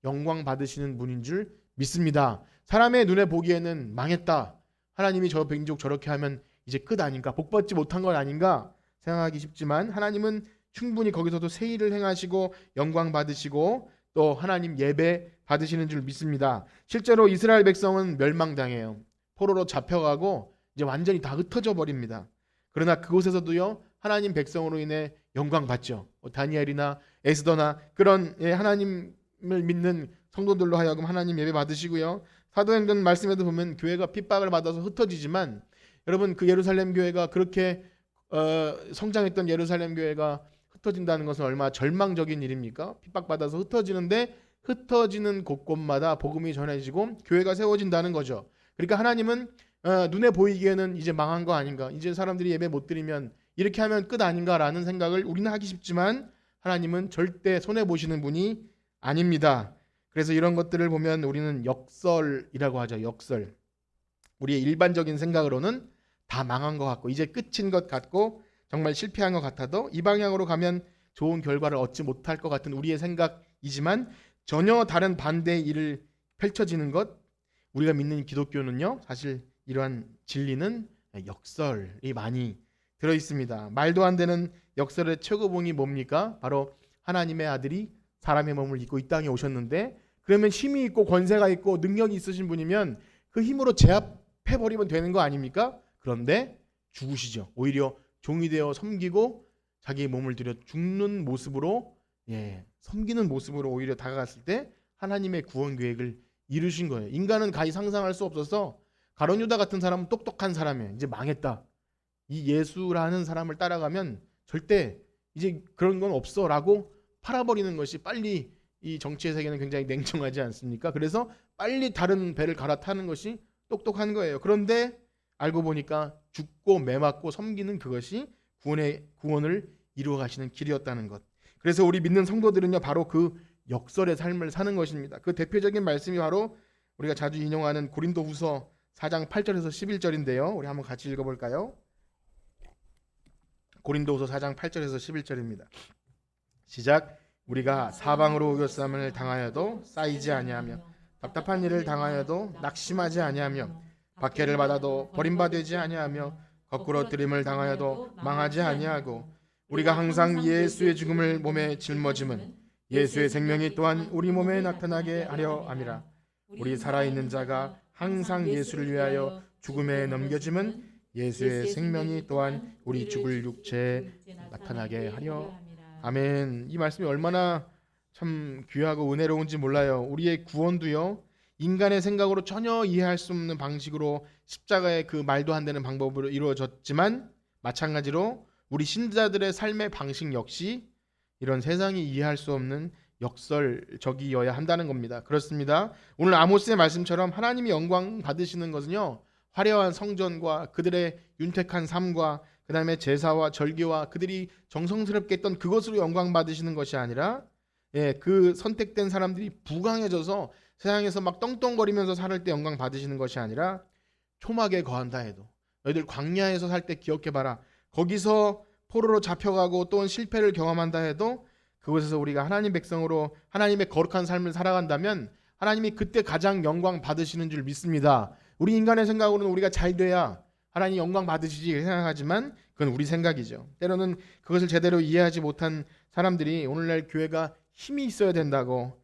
영광 받으시는 분인 줄 믿습니다. 사람의 눈에 보기에는 망했다, 하나님이 저 민족 저렇게 하면 이제 끝 아닌가, 복받지 못한 건 아닌가 생각하기 쉽지만 하나님은 충분히 거기서도 새 일을 행하시고 영광 받으시고 또 하나님 예배 받으시는 줄 믿습니다. 실제로 이스라엘 백성은 멸망당해요. 포로로 잡혀가고 이제 완전히 다 흩어져 버립니다. 그러나 그곳에서도요 하나님 백성으로 인해 영광 받죠. 다니엘이나 에스더나 그런 하나님을 믿는 성도들로 하여금 하나님 예배 받으시고요. 사도행전 말씀에도 보면 교회가 핍박을 받아서 흩어지지만 여러분 그 예루살렘 교회가 그렇게 성장했던 예루살렘 교회가 흩어진다는 것은 얼마나 절망적인 일입니까? 핍박받아서 흩어지는데 흩어지는 곳곳마다 복음이 전해지고 교회가 세워진다는 거죠. 그러니까 하나님은 눈에 보이기에는 이제 망한 거 아닌가, 이제 사람들이 예배 못 드리면 이렇게 하면 끝 아닌가라는 생각을 우리는 하기 쉽지만 하나님은 절대 손해 보시는 분이 아닙니다. 그래서 이런 것들을 보면 우리는 역설이라고 하죠. 역설. 우리의 일반적인 생각으로는 다 망한 것 같고 이제 끝인 것 같고 정말 실패한 것 같아도 이 방향으로 가면 좋은 결과를 얻지 못할 것 같은 우리의 생각이지만 전혀 다른 반대의 일을 펼쳐지는 것, 우리가 믿는 기독교는요, 사실 이러한 진리는 역설이 많이 들어 있습니다. 말도 안 되는 역설의 최고봉이 뭡니까? 바로 하나님의 아들이 사람의 몸을 입고 이 땅에 오셨는데, 그러면 힘이 있고 권세가 있고 능력이 있으신 분이면 그 힘으로 제압해 버리면 되는 거 아닙니까? 그런데 죽으시죠. 오히려 종이 되어 섬기고 자기의 몸을 들여 죽는 모습으로, 섬기는 모습으로 오히려 다가갔을 때 하나님의 구원 계획을 이루신 거예요. 인간은 가히 상상할 수 없어서 가룟 유다 같은 사람은 똑똑한 사람이에요. 이제 망했다. 이 예수라는 사람을 따라가면 절대 이제 그런 건 없어라고 팔아버리는 것이, 빨리 이 정치의 세계는 굉장히 냉정하지 않습니까? 그래서 빨리 다른 배를 갈아타는 것이 똑똑한 거예요. 그런데 알고 보니까 죽고 매맞고 섬기는 그것이 구원을 이루어 가시는 길이었다는 것. 그래서 우리 믿는 성도들은요, 바로 그 역설의 삶을 사는 것입니다. 그 대표적인 말씀이 바로 우리가 자주 인용하는 고린도후서 4장 8절에서 11절인데요. 우리 한번 같이 읽어볼까요? 고린도후서 4장 8절에서 11절입니다. 시작. 우리가 사방으로 우겨쌈을 당하여도 쌓이지 아니하며 답답한 일을 당하여도 낙심하지 아니하며 박해를 받아도 버림받지 아니하며 거꾸로 들임을 당하여도 망하지 아니하고 우리가 항상 예수의 죽음을 몸에 짊어짐은 예수의 생명이 또한 우리 몸에 나타나게 하려 함이라. 우리 살아있는 자가 항상 예수를 위하여 죽음에 넘겨짐은 예수의 생명이 또한 우리 죽을 육체에 나타나게 하려. 아멘. 이 말씀이 얼마나 참 귀하고 은혜로운지 몰라요. 우리의 구원도요, 인간의 생각으로 전혀 이해할 수 없는 방식으로 십자가의 그 말도 안 되는 방법으로 이루어졌지만, 마찬가지로 우리 신자들의 삶의 방식 역시 이런 세상이 이해할 수 없는 역설적이어야 한다는 겁니다. 그렇습니다. 오늘 아모스의 말씀처럼 하나님이 영광 받으시는 것은요, 화려한 성전과 그들의 윤택한 삶과 그 다음에 제사와 절기와 그들이 정성스럽게 했던 그것으로 영광 받으시는 것이 아니라, 그 선택된 사람들이 부강해져서 세상에서 막 떵떵거리면서 살 때 영광 받으시는 것이 아니라, 초막에 거한다 해도, 너희들 광야에서 살 때 기억해봐라, 거기서 포로로 잡혀가고 또는 실패를 경험한다 해도 그곳에서 우리가 하나님 백성으로 하나님의 거룩한 삶을 살아간다면 하나님이 그때 가장 영광 받으시는 줄 믿습니다. 우리 인간의 생각으로는 우리가 잘 돼야 하나님 영광 받으시지 생각하지만 그건 우리 생각이죠. 때로는 그것을 제대로 이해하지 못한 사람들이 오늘날 교회가 힘이 있어야 된다고,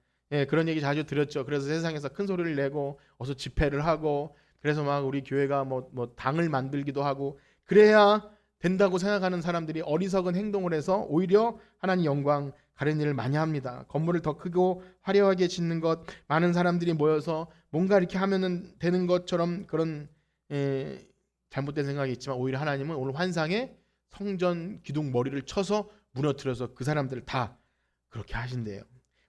그런 얘기 자주 들었죠. 그래서 세상에서 큰 소리를 내고 어서 집회를 하고, 그래서 막 우리 교회가 뭐 당을 만들기도 하고 그래야 된다고 생각하는 사람들이 어리석은 행동을 해서 오히려 하나님 영광 가리는 일을 많이 합니다. 건물을 더 크고 화려하게 짓는 것, 많은 사람들이 모여서 뭔가 이렇게 하면은 되는 것처럼 그런 잘못된 생각이 있지만, 오히려 하나님은 오늘 환상에 성전 기둥 머리를 쳐서 무너뜨려서 그 사람들을 다 그렇게 하신대요.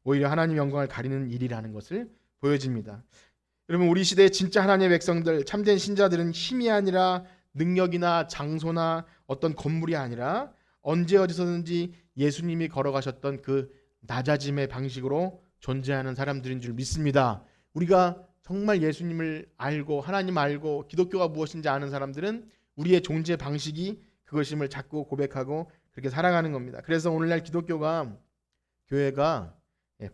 오히려 하나님 영광을 가리는 일이라는 것을 보여집니다. 여러분, 우리 시대의 진짜 하나님의 백성들, 참된 신자들은 힘이 아니라 능력이나 장소나 어떤 건물이 아니라 언제 어디서든지 예수님이 걸어가셨던 그 낮아짐의 방식으로 존재하는 사람들인 줄 믿습니다. 우리가 정말 예수님을 알고 하나님 알고 기독교가 무엇인지 아는 사람들은 우리의 존재 방식이 그것임을 자꾸 고백하고 그렇게 살아가는 겁니다. 그래서 오늘날 교회가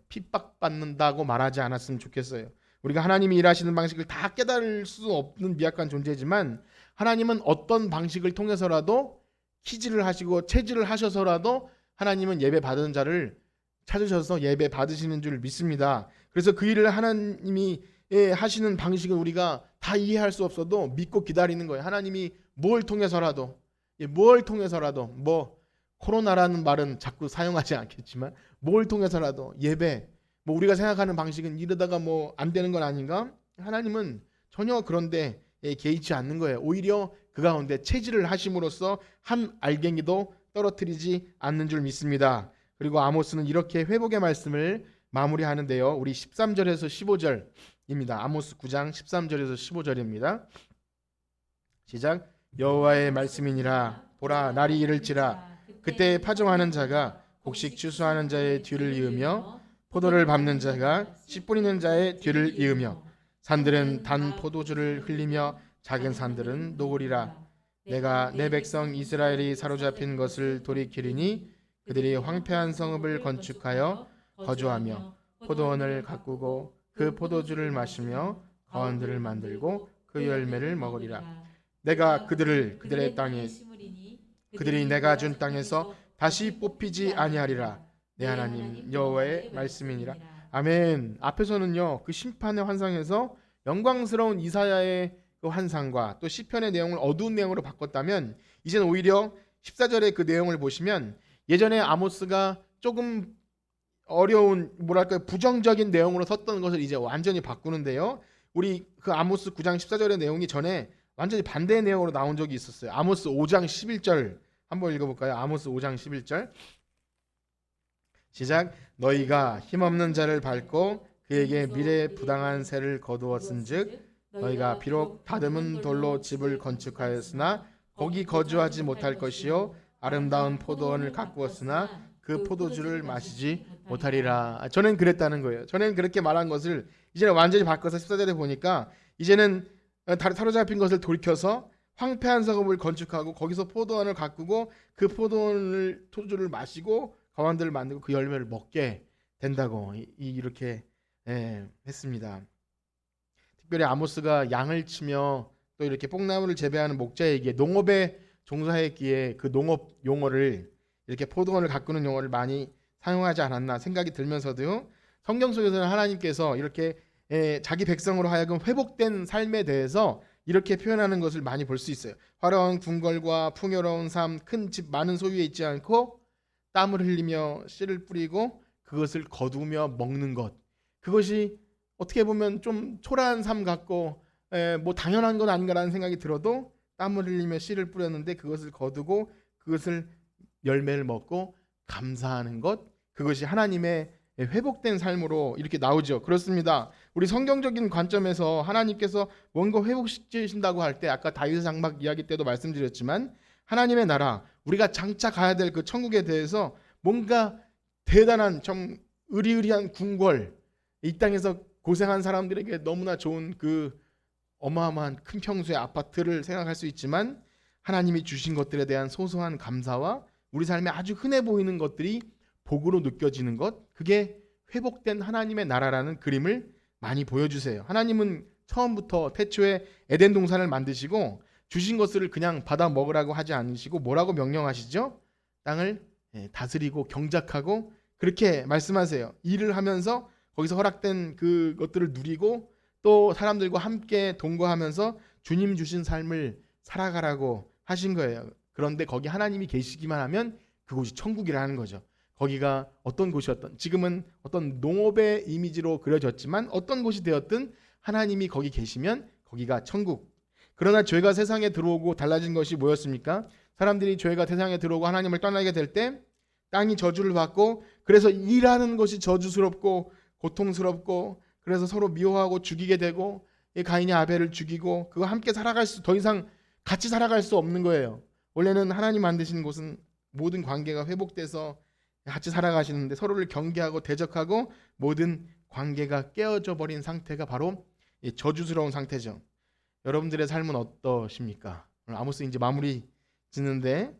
핍박받는다고 말하지 않았으면 좋겠어요. 우리가 하나님이 일하시는 방식을 다 깨달을 수 없는 미약한 존재지만, 하나님은 어떤 방식을 통해서라도 키즈를 하시고 체질을 하셔서라도 하나님은 예배 받은 자를 찾으셔서 예배 받으시는 줄 믿습니다. 그래서 그 일을 하나님이 하시는 방식을 우리가 다 이해할 수 없어도 믿고 기다리는 거예요. 하나님이 뭘 통해서라도 뭐 코로나라는 말은 자꾸 사용하지 않겠지만 뭘 통해서라도 예배, 뭐 우리가 생각하는 방식은 이러다가 뭐 안 되는 건 아닌가? 하나님은 전혀 그런데 개의치 않는 거예요. 오히려 그 가운데 체질을 하심으로써 한 알갱이도 떨어뜨리지 않는 줄 믿습니다. 그리고 아모스는 이렇게 회복의 말씀을 마무리하는데요. 우리 13절에서 15절입니다. 아모스 9장 13절에서 15절입니다. 시작. 여호와의 말씀이니라. 보라, 날이 이를지라. 그때 파종하는 자가 곡식 추수하는 자의 뒤를 이으며 포도를 밟는 자가 씨 뿌리는 자의 뒤를 이으며 산들은 단 포도주를 흘리며 작은 산들은 녹으리라. 내가 내 백성 이스라엘이 사로잡힌 것을 돌이키리니 그들이 황폐한 성읍을 건축하여 거주하며 포도원을 가꾸고 그 포도주를 마시며 거원들을 만들고 그 열매를 먹으리라. 내가 그들을 그들의 땅에 그들이 내가 준 땅에서 다시 뽑히지 아니하리라. 내 하나님 여호와의 말씀이니라. 아멘. 앞에서는요, 그 심판의 환상에서 영광스러운 이사야의 그 환상과 또 시편의 내용을 어두운 내용으로 바꿨다면, 이제는 오히려 14절의 그 내용을 보시면 예전에 아모스가 조금 어려운, 뭐랄까요, 부정적인 내용으로 썼던 것을 이제 완전히 바꾸는데요. 우리 그 아모스 9장 14절의 내용이 전에 완전히 반대의 내용으로 나온 적이 있었어요. 아모스 5장 11절 한번 읽어볼까요? 아모스 5장 11절 시작. 너희가 힘없는 자를 밟고 그에게 미래 부당한 세를 거두었은즉 너희가 비록 다듬은 돌로 집을 건축하였으나 거기 거주하지 못할 것이요 아름다운 포도원을 가꾸었으나 그 포도주를 마시지 못하리라. 저는 그랬다는 거예요. 저는 그렇게 말한 것을 이제는 완전히 바꿔서 14절에 보니까 이제는 사로잡힌 것을 돌이켜서 황폐한 성읍을 건축하고 거기서 포도원을 가꾸고 그 포도주를 마시고 가원들을 만들고 그 열매를 먹게 된다고 이렇게 했습니다. 특별히 아모스가 양을 치며 또 이렇게 뽕나무를 재배하는 목자에게 농업에 종사했기에 그 농업 용어를, 이렇게 포도원을 가꾸는 용어를 많이 사용하지 않았나 생각이 들면서도요, 성경 속에서는 하나님께서 이렇게 자기 백성으로 하여금 회복된 삶에 대해서 이렇게 표현하는 것을 많이 볼 수 있어요. 화려한 궁궐과 풍요로운 삶, 큰 집, 많은 소유에 있지 않고 땀을 흘리며 씨를 뿌리고 그것을 거두며 먹는 것, 그것이 어떻게 보면 좀 초라한 삶 같고 뭐 당연한 건 아닌가라는 생각이 들어도 땀을 흘리며 씨를 뿌렸는데 그것을 거두고 그것을 열매를 먹고 감사하는 것, 그것이 하나님의 회복된 삶으로 이렇게 나오죠. 그렇습니다. 우리 성경적인 관점에서 하나님께서 뭔가 회복시키신다고 할 때, 아까 다윗의 장막 이야기 때도 말씀드렸지만 하나님의 나라, 우리가 장차 가야 될 그 천국에 대해서 뭔가 대단한 좀 의리의리한 궁궐, 이 땅에서 고생한 사람들에게 너무나 좋은 그 어마어마한 큰 평수의 아파트를 생각할 수 있지만, 하나님이 주신 것들에 대한 소소한 감사와 우리 삶에 아주 흔해 보이는 것들이 복으로 느껴지는 것, 그게 회복된 하나님의 나라라는 그림을 많이 보여주세요. 하나님은 처음부터 태초에 에덴 동산을 만드시고 주신 것을 그냥 받아 먹으라고 하지 않으시고 뭐라고 명령하시죠? 땅을 다스리고 경작하고 그렇게 말씀하세요. 일을 하면서 거기서 허락된 그것들을 누리고 또 사람들과 함께 동거하면서 주님 주신 삶을 살아가라고 하신 거예요. 그런데 거기 하나님이 계시기만 하면 그곳이 천국이라는 거죠. 거기가 어떤 곳이었던, 지금은 어떤 농업의 이미지로 그려졌지만 어떤 곳이 되었든 하나님이 거기 계시면 거기가 천국. 그러나 죄가 세상에 들어오고 달라진 것이 뭐였습니까? 사람들이 죄가 세상에 들어오고 하나님을 떠나게 될 때 땅이 저주를 받고, 그래서 일하는 것이 저주스럽고 고통스럽고, 그래서 서로 미워하고 죽이게 되고, 가인이 아벨을 죽이고, 그거 함께 더 이상 같이 살아갈 수 없는 거예요. 원래는 하나님 만드신 곳은 모든 관계가 회복돼서 같이 살아가시는데 서로를 경계하고 대적하고 모든 관계가 깨어져 버린 상태가 바로 저주스러운 상태죠. 여러분들의 삶은 어떠십니까? 오늘 아모스 이제 마무리 짓는데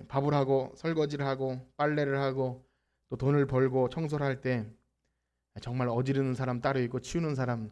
밥을 하고 설거지를 하고 빨래를 하고 또 돈을 벌고 청소를 할 때 정말 어지르는 사람 따로 있고 치우는 사람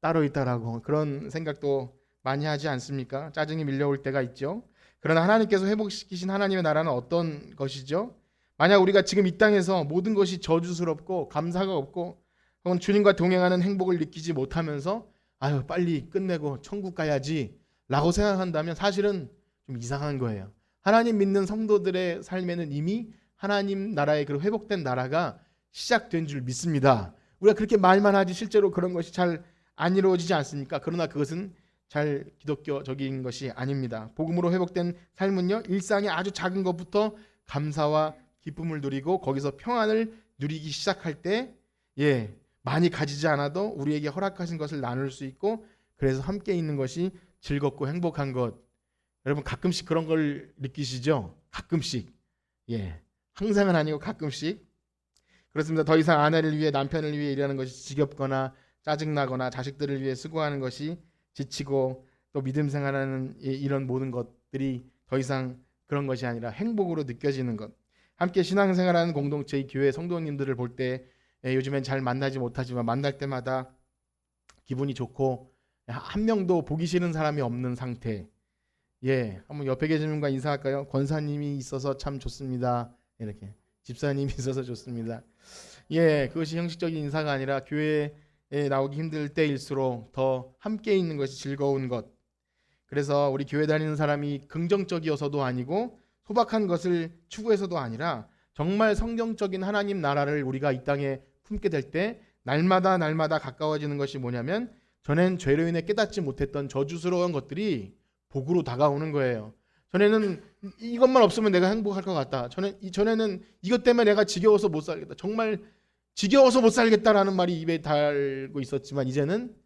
따로 있다라고 그런 생각도 많이 하지 않습니까? 짜증이 밀려올 때가 있죠. 그러나 하나님께서 회복시키신 하나님의 나라는 어떤 것이죠? 만약 우리가 지금 이 땅에서 모든 것이 저주스럽고 감사가 없고 혹은 주님과 동행하는 행복을 느끼지 못하면서 아유 빨리 끝내고 천국 가야지 라고 생각한다면 사실은 좀 이상한 거예요. 하나님 믿는 성도들의 삶에는 이미 하나님 나라의 그 회복된 나라가 시작된 줄 믿습니다. 우리가 그렇게 말만 하지 실제로 그런 것이 잘 안 이루어지지 않습니까? 그러나 그것은 잘 기독교적인 것이 아닙니다. 복음으로 회복된 삶은요, 일상의 아주 작은 것부터 감사와 기쁨을 누리고 거기서 평안을 누리기 시작할 때 많이 가지지 않아도 우리에게 허락하신 것을 나눌 수 있고, 그래서 함께 있는 것이 즐겁고 행복한 것. 여러분 가끔씩 그런 걸 느끼시죠? 가끔씩. 예, 항상은 아니고 가끔씩. 그렇습니다. 더 이상 아내를 위해 남편을 위해 일하는 것이 지겹거나 짜증나거나 자식들을 위해 수고하는 것이 지치고 또 믿음 생활하는 이런 모든 것들이 더 이상 그런 것이 아니라 행복으로 느껴지는 것. 함께 신앙생활하는 공동체의 교회 성도님들을 볼 때 요즘엔 잘 만나지 못하지만 만날 때마다 기분이 좋고 한 명도 보기 싫은 사람이 없는 상태. 예, 한번 옆에 계신 분과 인사할까요? 권사님이 있어서 참 좋습니다. 이렇게 집사님이 있어서 좋습니다. 예, 그것이 형식적인 인사가 아니라 교회에 나오기 힘들 때일수록 더 함께 있는 것이 즐거운 것. 그래서 우리 교회 다니는 사람이 긍정적이어서도 아니고 소박한 것을 추구해서도 아니라 정말 성경적인 하나님 나라를 우리가 이 땅에 품게 될 때 날마다 가까워지는 것이 뭐냐면 전엔 죄로 인해 깨닫지 못했던 저주스러운 것들이 복으로 다가오는 거예요. 전에는 이것만 없으면 내가 행복할 것 같다. 전에는 이것 때문에 내가 지겨워서 못 살겠다. 정말 지겨워서 못 살겠다라는 말이 입에 달고 있었지만 이제는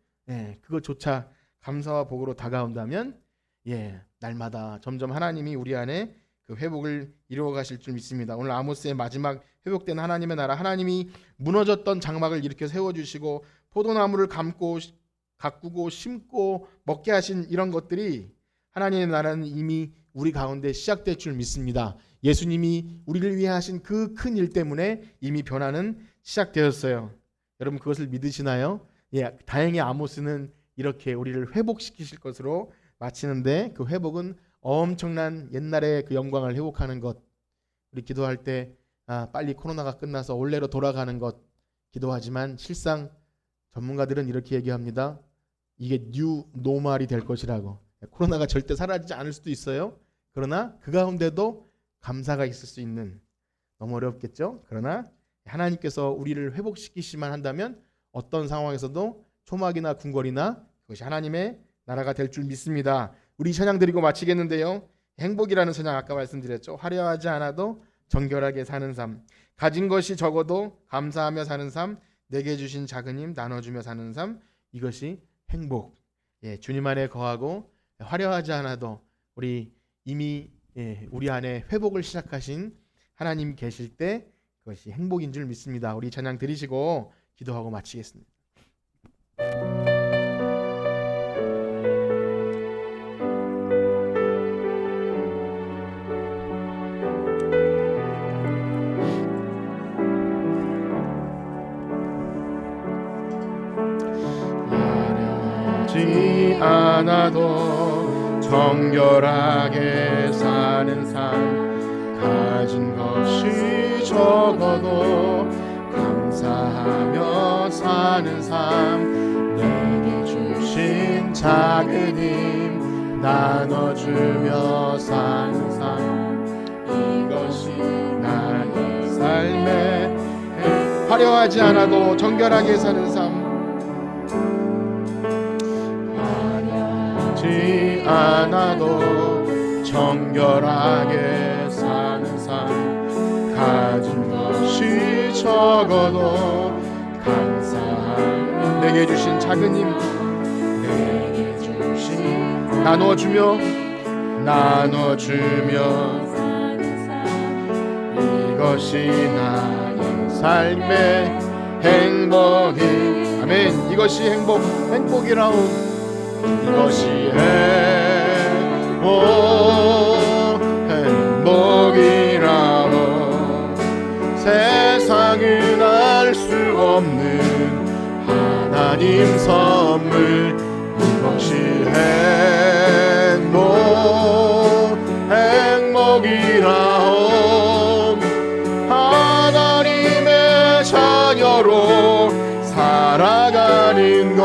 그것조차 감사와 복으로 다가온다면 날마다 점점 하나님이 우리 안에 그 회복을 이루어 가실 줄 믿습니다. 오늘 아모스의 마지막 회복된 하나님의 나라, 하나님이 무너졌던 장막을 일으켜 세워주시고 포도나무를 가꾸고 심고 먹게 하신 이런 것들이 하나님의 나라는 이미 우리 가운데 시작될 줄 믿습니다. 예수님이 우리를 위해 하신 그 큰 일 때문에 이미 변화는 시작되었어요. 여러분 그것을 믿으시나요? 다행히 아모스는 이렇게 우리를 회복시키실 것으로 마치는데 그 회복은 엄청난 옛날의 그 영광을 회복하는 것. 우리 기도할 때 빨리 코로나가 끝나서 원래로 돌아가는 것 기도하지만 실상 전문가들은 이렇게 얘기합니다. 이게 뉴 노멀이 될 것이라고. 코로나가 절대 사라지지 않을 수도 있어요. 그러나 그 가운데도 감사가 있을 수 있는, 너무 어렵겠죠? 그러나 하나님께서 우리를 회복시키시만 한다면 어떤 상황에서도 초막이나 궁궐이나 그것이 하나님의 나라가 될 줄 믿습니다. 우리 찬양 드리고 마치겠는데요. 행복이라는 찬양 아까 말씀드렸죠. 화려하지 않아도 정결하게 사는 삶, 가진 것이 적어도 감사하며 사는 삶, 내게 주신 작은 힘 나눠주며 사는 삶, 이것이 행복. 주님 안에 거하고 화려하지 않아도 이미 우리 안에 회복을 시작하신 하나님 계실 때 그것이 행복인 줄 믿습니다. 우리 찬양 드리시고 기도하고 마치겠습니다. 화려하지 않아도 정결하게 사는 삶, 가진 것이 적어도 감사하며 사는 삶, 내게 주신 작은 힘 나눠주며 사는 삶, 이것이 나의 삶의 화려하지 않아도 정결하게 사는 삶, 화려하지 않아도 정결하게 사는 삶, 가진 것이 적어도 감사함, 내게 주신 작은 힘 내게 주신 나눠주며 이것이 나의 삶의 행복이, 아멘. 이것이 행복이라오. 이것이 행복이라오. 세상은 알 수 없는 하나님 선물, 이것이 행복이라오. 하나님의 자녀로 살아가는 것,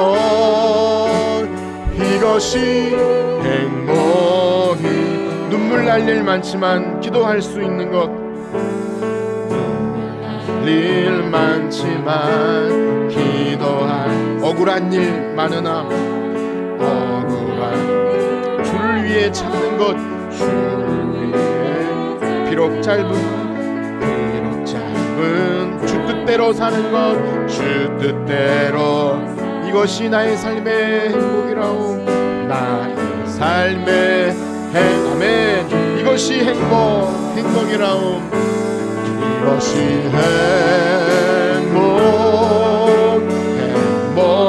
이것이 행복이. 눈물 날 일 많지만 기도할 수 있는 것, 일 많지만 기도할, 억울한 일 많으나 억울한 주를 위해 찾는 것, 주를 위해 비록 짧은 주 뜻대로 사는 것, 주 뜻대로, 이것이 나의 삶의 행복이라오. 나의 삶의 아멘. 이것이 행복이라움. 이것이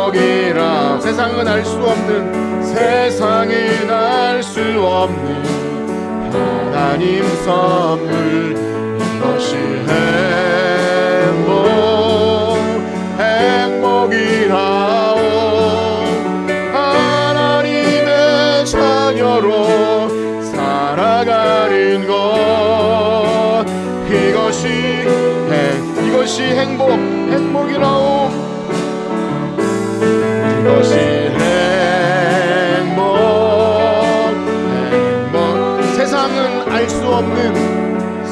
행복이라. 세상은 알 수 없는 하나님 선물. 이것이 행복이라오. 하나님의 자녀로 살아가는 것. 이것이 행복이라오. 이것이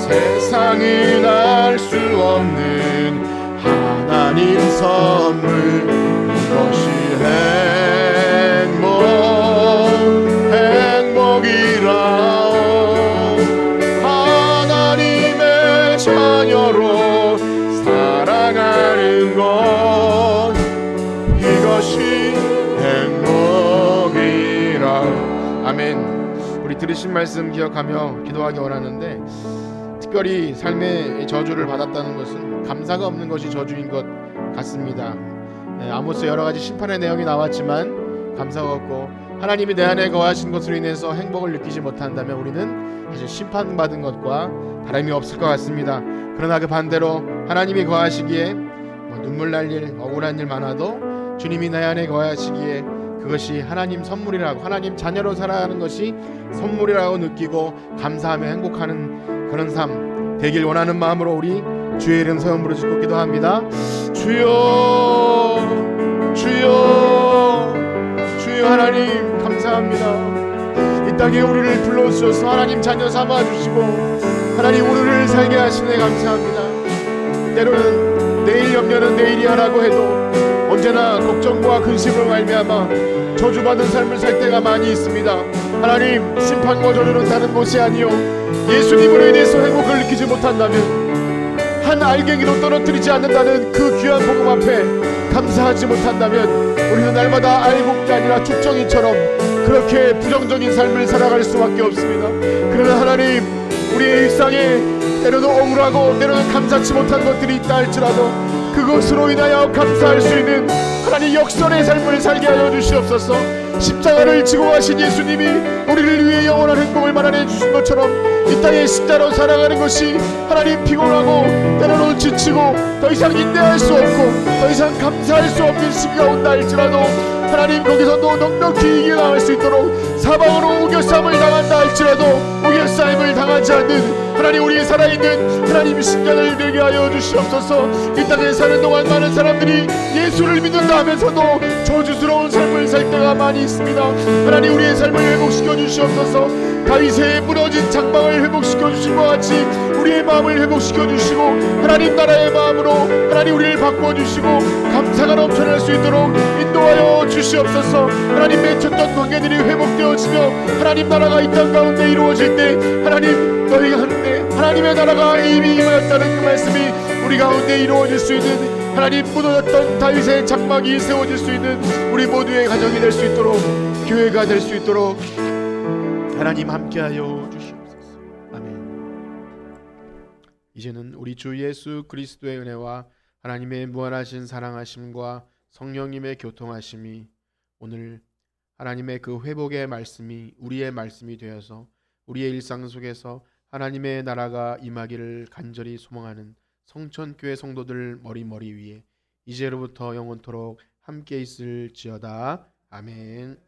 세상은 알 수 없는 하나님 선물. 이것이 행복이라오. 하나님의 자녀로 살아가는 것. 이것이 행복이라오. 아멘. 우리 들으신 말씀 기억하며 기도하기 원하는데, 특별히 삶의 저주를 받았다는 것은 감사가 없는 것이 저주인 것 같습니다. 아모스 여러 가지 심판의 내용이 나왔지만 감사가 없고 하나님이 내 안에 거하신 것으로 인해서 행복을 느끼지 못한다면 우리는 사실 심판받은 것과 다름이 없을 것 같습니다. 그러나 그 반대로 하나님이 거하시기에 눈물 날 일, 억울한 일 많아도 주님이 내 안에 거하시기에 그것이 하나님 선물이라고, 하나님 자녀로 살아가는 것이 선물이라고 느끼고 감사하며 행복하는 그런 삶 되길 원하는 마음으로 우리 주의 이름 소원 부르짖고 기도합니다. 주여, 주여, 주여. 하나님 감사합니다. 이 땅에 우리를 불러주셔서 하나님 자녀 삼아주시고 하나님 오늘을 살게 하시네 감사합니다. 때로는 내일 염려는 내일이 하라고 해도 언제나 걱정과 근심으로 말미암아 저주받은 삶을 살 때가 많이 있습니다. 하나님, 심판과 저주는 다른 것이 아니요 예수님으로 인해서 행복을 느끼지 못한다면, 한 알갱이도 떨어뜨리지 않는다는 그 귀한 복음 앞에 감사하지 못한다면 우리는 날마다 알곡이 아니라 죽정이처럼 그렇게 부정적인 삶을 살아갈 수밖에 없습니다. 그러나 하나님, 우리의 일상에 때로는 억울하고 때로는 감사치 못한 것들이 있다 할지라도 그것으로 인하여 감사할 수 있는 하나님 역설의 삶을 살게 하여 주시옵소서. 십자가를 지고 가신 예수님이 우리를 위해 영원한 행복을 마련해 주신 것처럼 이 땅에 십자로 살아가는 것이 하나님 피곤하고 때로는 지치고 더 이상 인내할 수 없고 더 이상 감사할 수 없는 시기가 온다 할지라도 하나님 거기서도 넉넉히 이겨나갈 수 있도록 사방으로 우겨싸움을 당한다 할지라도 우겨싸움을 당하지 않는 하나님 우리 살아있는 하나님 신장을 되게 하여 주시옵소서. 이 땅에 사는 동안 많은 사람들이 예수를 믿는다 하면서도 저주스러운 삶을 살 때가 많이 있습니다. 하나님 우리의 삶을 회복시켜 주시옵소서. 다윗의 무너진 장막을 회복시켜 주신 것 같이 우리의 마음을 회복시켜 주시고 하나님 나라의 마음으로 하나님 우리를 바꾸어 주시고 감사가 넘쳐날 수 있도록 인도하여 주시옵소서. 하나님 맺혔던 관계들이 회복되어지며 하나님 나라가 이 땅 가운데 이루어질 때 하나님 너희가 하는데 하나님의 나라가 이미 임하였다는 그 말씀이 우리 가운데 이루어질 수 있는 하나님 무너졌던 다윗의 장막이 세워질 수 있는 우리 모두의 가정이 될 수 있도록 교회가 될 수 있도록 하나님 함께하여 주시옵소서. 아멘. 이제는 우리 주 예수 그리스도의 은혜와 하나님의 무한하신 사랑하심과 성령님의 교통하심이 오늘 하나님의 그 회복의 말씀이 우리의 말씀이 되어서 우리의 일상 속에서 하나님의 나라가 임하기를 간절히 소망하는 성천교회 성도들 머리 위에 이제로부터 영원토록 함께 있을지어다. 아멘.